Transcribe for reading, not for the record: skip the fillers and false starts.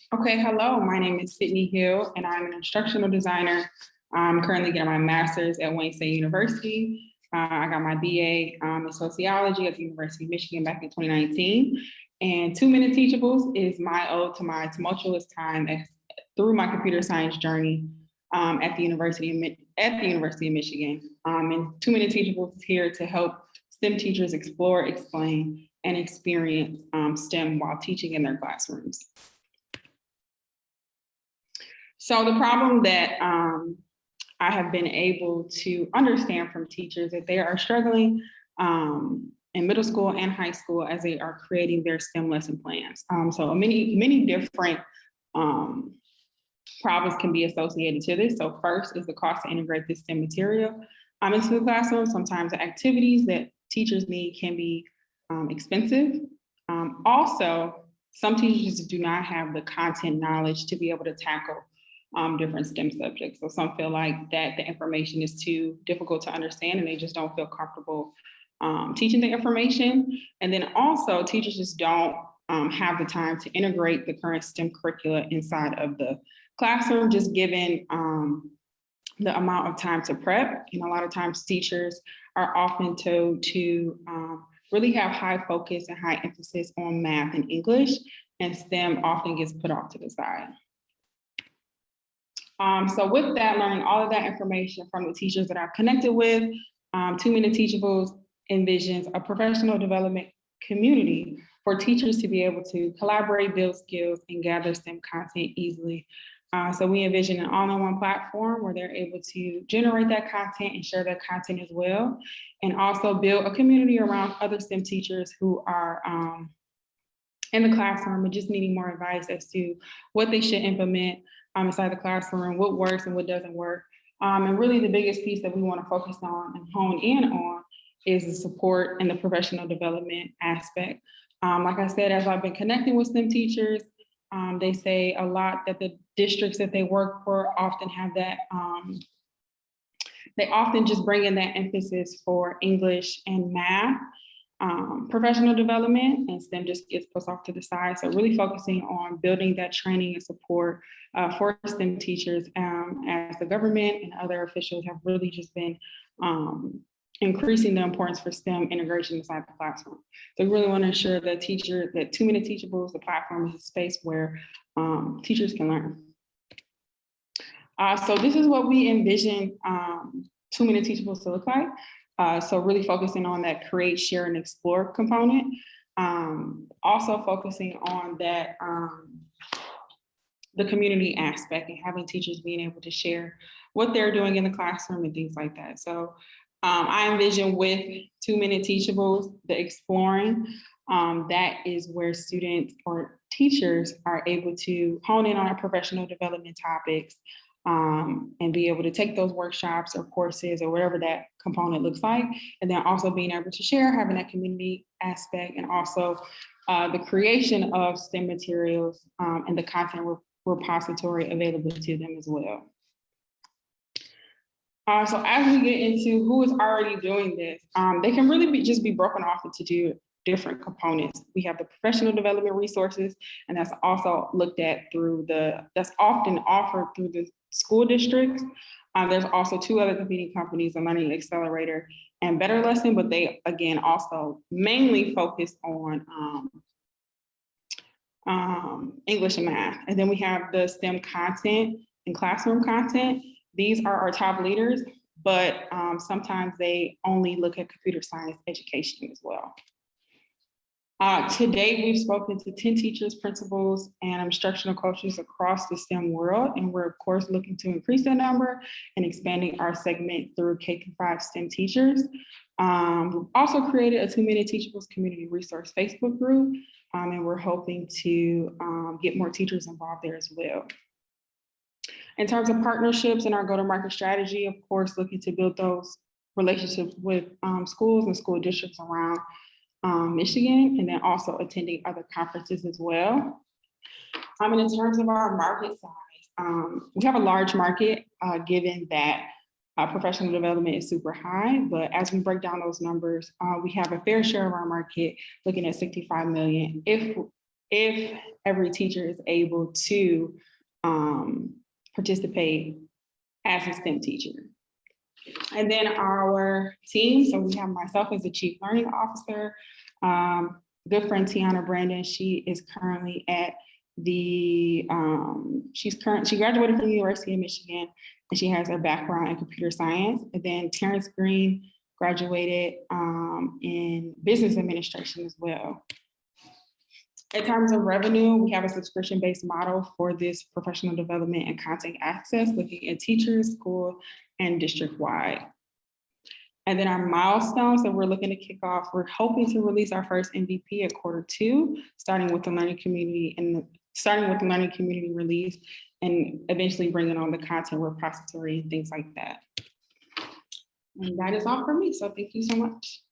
Okay, hello, my name is Cydney Hill and I'm an instructional designer. I'm currently getting my master's at Wayne State University. I got my BA in sociology at the University of Michigan back in 2019. And 2 Minute Teachables is my ode to my tumultuous time through my computer science journey at the University of Michigan. And 2 Minute Teachables is here to help STEM teachers explore, explain, and experience STEM while teaching in their classrooms. So the problem that I have been able to understand from teachers that they are struggling in middle school and high school as they are creating their STEM lesson plans. So many different problems can be associated to this. So first is the cost to integrate this STEM material into the classroom. Sometimes the activities that teachers need can be expensive. Also, some teachers do not have the content knowledge to be able to tackle different STEM subjects. So some feel like that the information is too difficult to understand and they just don't feel comfortable teaching the information. And then also teachers just don't have the time to integrate the current STEM curricula inside of the classroom, just given the amount of time to prep. And a lot of times teachers are often told to really have high focus and high emphasis on math and English, and STEM often gets put off to the side. So with that, learning all of that information from the teachers that I've connected with, 2 Minute Teachables envisions a professional development community for teachers to be able to collaborate, build skills, and gather STEM content easily. So we envision an all-in-one platform where they're able to generate that content and share that content as well, and also build a community around other STEM teachers who are in the classroom and just needing more advice as to what they should implement inside the classroom, what works and what doesn't work. And really the biggest piece that we want to focus on and hone in on is the support and the professional development aspect. Like I said, as I've been connecting with STEM teachers, they say a lot that the districts that they work for often have that, they often just bring in that emphasis for English and math. Professional development, and STEM just gets pushed off to the side. So really focusing on building that training and support for STEM teachers as the government and other officials have really just been increasing the importance for STEM integration inside the classroom. So we really want to ensure that 2 Minute Teachables, the platform, is a space where teachers can learn. So this is what we envision 2 Minute Teachables to look like. So really focusing on that create, share, and explore component. Also focusing on that, the community aspect and having teachers being able to share what they're doing in the classroom and things like that. So I envision with 2 Minute Teachables, the exploring, that is where students or teachers are able to hone in on our professional development topics, and be able to take those workshops or courses or whatever that component looks like. And then also being able to share, having that community aspect, and also the creation of STEM materials and the content repository available to them as well. So as we get into who is already doing this, they can really just be broken off into different components. We have the professional development resources, and that's also looked at through that's often offered through the school districts. There's also 2 other competing companies, the Learning Accelerator and Better Lesson, but they, again, also mainly focus on English and math. And then we have the STEM content and classroom content. These are our top leaders, but sometimes they only look at computer science education as well. To date, we've spoken to 10 teachers, principals, and instructional coaches across the STEM world, and we're of course looking to increase that number and expanding our segment through K-5 STEM teachers. We've also created a 2 Minute Teachables community resource Facebook group, and we're hoping to get more teachers involved there as well. In terms of partnerships and our go-to-market strategy, of course, looking to build those relationships with schools and school districts around Michigan, and then also attending other conferences as well. And in terms of our market size, we have a large market given that professional development is super high, but as we break down those numbers, we have a fair share of our market looking at 65 million if every teacher is able to participate as a STEM teacher. And then our team, so we have myself as the Chief Learning Officer, good friend Tiana Brandon, she is currently at the, she graduated from the University of Michigan, and she has a background in computer science. And then Terrence Green graduated in business administration as well. In terms of revenue, we have a subscription-based model for this professional development and content access, looking at teachers, school, and district-wide. And then our milestones that we're looking to kick off, we're hoping to release our first MVP at Q2, starting with the learning community release, and eventually bringing on the content repository and things like that. And that is all for me, so thank you so much.